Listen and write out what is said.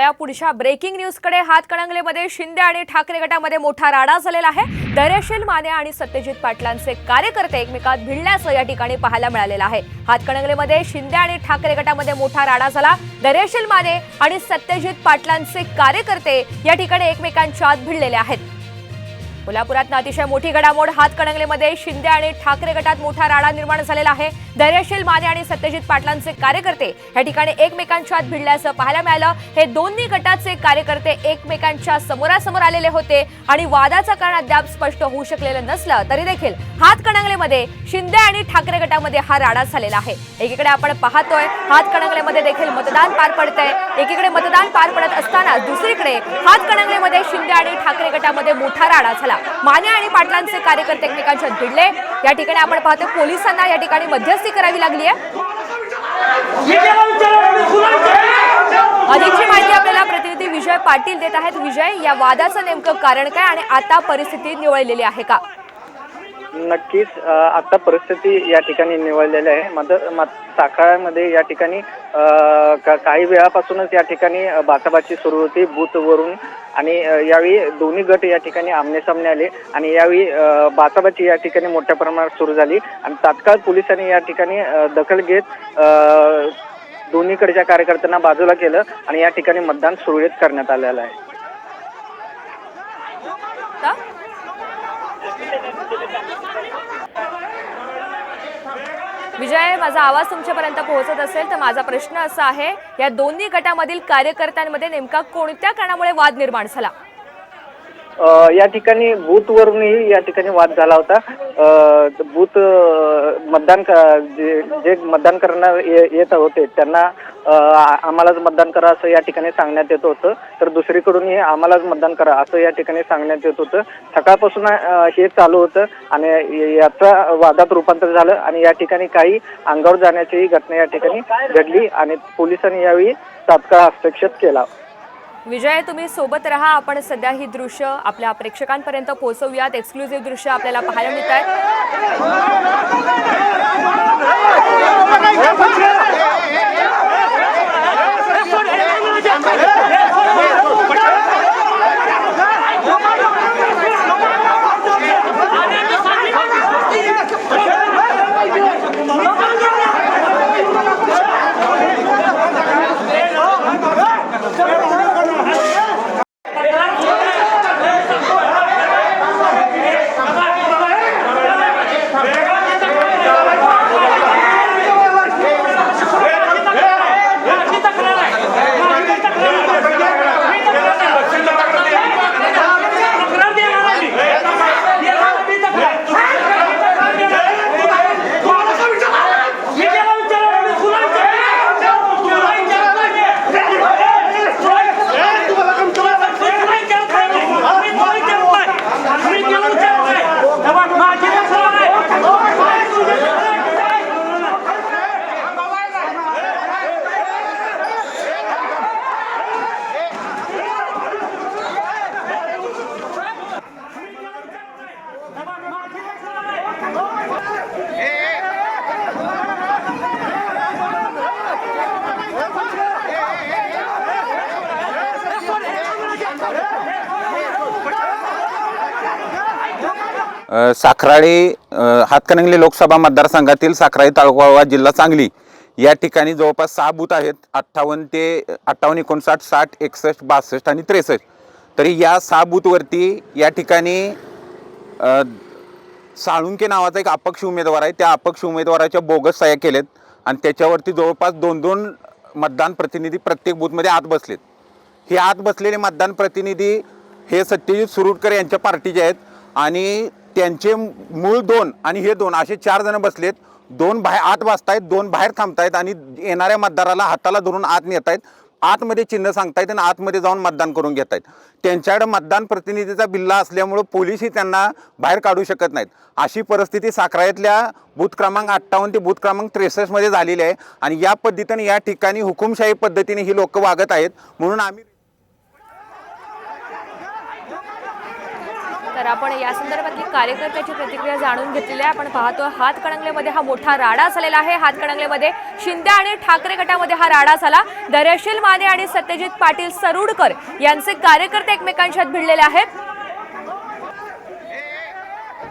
वळूया पुढच्या ब्रेकिंग न्यूजकडे। हातकणंगलेमध्ये शिंदे आणि ठाकरे गटामध्ये मोठा राडा झालेला आहे। धैर्यशील माने आणि सत्यजित पाटलांचे कार्यकर्ते एकमेकात भिडल्याचं या ठिकाणी पाहायला मिळालेलं आहे। हातकणंगलेमध्ये शिंदे आणि ठाकरे गटामध्ये मोठा राडा झाला। धैर्यशील माने आणि सत्यजित पाटलांचे कार्यकर्ते या ठिकाणी एकमेकांच्या आत भिडलेले आहेत। कोल्हापुरात अतिशय मोठी घडामोड। हातकणंगलेमध्ये शिंदे आणि ठाकरे गटात मोठा राडा निर्माण झालेला आहे। धैर्यशील माने आणि सत्यजित पाटलांचे कार्यकर्ते या ठिकाणी एकमेकांच्या आत भिडल्याचं पाहायला मिळालं। हे दोन्ही गटाचे कार्यकर्ते एकमेकांच्या समोरासमोर आलेले होते आणि वादाचं कारण अद्याप स्पष्ट होऊ शकलेलं नसलं तरी देखील हातकणंगलेमध्ये शिंदे आणि ठाकरे गटामध्ये हा राडा झालेला आहे। एकीकडे आपण पाहतोय हातकणंगलेमध्ये देखील मतदान पार पडतंय। एकीकडे मतदान पार पडत असताना दुसरीकडे हातकणंगलेमध्ये शिंदे आणि ठाकरे गटामध्ये मोठा राडा झाला। माने आणि पाटलांचे कार्यकर्ते एकमेकांच्या भिडले। या ठिकाणी आपण पाहतो पोलिसांना या ठिकाणी मध्यस्थी करावी लागली आहे। अधिकची माहिती आपल्याला प्रतिनिधी विजय पाटील देत आहेत। विजय, या वादाचं नेमकं कारण काय आणि आता परिस्थिती निवळलेली आहे का? नक्कीच आता परिस्थिती या ठिकाणी निवळलेली आहे। साखळ्यामध्ये या ठिकाणी काही वेळापासूनच या ठिकाणी बाचाबाची सुरू होती बूथवरून आणि यावेळी दोन्ही गट या ठिकाणी आमनेसामने आले आणि यावेळी बाचाबाची या ठिकाणी मोठ्या प्रमाणात सुरू झाली आणि तात्काळ पोलिसांनी या ठिकाणी दखल घेत दोन्हीकडच्या कार्यकर्त्यांना बाजूला केलं आणि या ठिकाणी मतदान सुरळीत करण्यात आलेलं आहे। विजय, माझा आवाज तुमच्यापर्यंत पोहोचत असेल तर माझा प्रश्न असा आहे, या दोन्ही गटामधील कार्यकर्त्यांमध्ये नेमका कोणत्या कारणामुळे वाद निर्माण झाला? या ठिकाणी बूथवरूनही या ठिकाणी वाद झाला होता। बूथ मतदान जे मतदान करणार येत होते त्यांना आम्हालाच मतदान करा असं या ठिकाणी सांगण्यात येत होतं, तर दुसरीकडूनही आम्हालाच मतदान करा असं या ठिकाणी सांगण्यात येत होतं। सकाळपासून हे चालू होतं आणि याचा वादात रूपांतर झालं आणि या ठिकाणी काही अंगावर जाण्याची घटना या ठिकाणी घडली आणि पोलिसांनी यावेळी तात्काळ हस्तक्षेप केला। विजय, तुम्ही सोबत रहा। आपण सध्या ही दृश्य आपल्या प्रेक्षकांपर्यंत पोहोचवूयात। एक्सक्लुझिव्ह दृश्य आपल्याला पाहायला मिळत आहे। साखराळे हातकणंगले लोकसभा मतदारसंघातील साखराळे तालुका जिल्हा सांगली या ठिकाणी जवळपास 6 बूथ आहेत। 58 ते 58, 59, 60, 61, 62 आणि 63। तरी या 6 बूथवरती या ठिकाणी साळुंके नावाचा एक अपक्ष उमेदवार आहे। त्या अपक्ष उमेदवाराच्या बोगस सह्या केलेत आणि त्याच्यावरती जवळपास 2-2 मतदान प्रतिनिधी प्रत्येक बूथमध्ये आत बसलेत। हे आत बसलेले मतदान प्रतिनिधी हे सत्यजित सुरुटकर यांच्या पार्टीचे आहेत आणि त्यांचे मूळ 2 आणि हे 2 असे 4 जण बसलेत। 2 बाहेर आत बसतायत, 2 बाहेर थांबतायत आणि येणाऱ्या मतदाराला हाताला धरून आत नेतायत। आतमध्ये चिन्ह सांगतायत आणि आतमध्ये जाऊन मतदान करून घेतायत। त्यांच्याकडे मतदान प्रतिनिधीचा बिल्ला असल्यामुळे पोलिसही त्यांना बाहेर काढू शकत नाहीत। अशी परिस्थिती साखराळ्यातल्या बूथ क्रमांक 58 ते बूथ क्रमांक 63 मध्ये झालेली आहे आणि या पद्धतीने या ठिकाणी हुकुमशाही पद्धतीने ही लोक वागत आहेत। म्हणून आम्ही तर आपण या संदर्भातली कार्यकर्त्याची प्रतिक्रिया जाणून घेतलेली आहे. आपण पाहतो हातकणंगलेमध्ये हा मोठा राडा झालेला आहे. हातकणंगलेमध्ये शिंदे आणि ठाकरे गटामध्ये हा राडा झाला. धैर्यशील माने आणि सत्यजित पाटील सरुडकर यांचे कार्यकर्ते एकमेकांच्यात भिडलेले आहेत.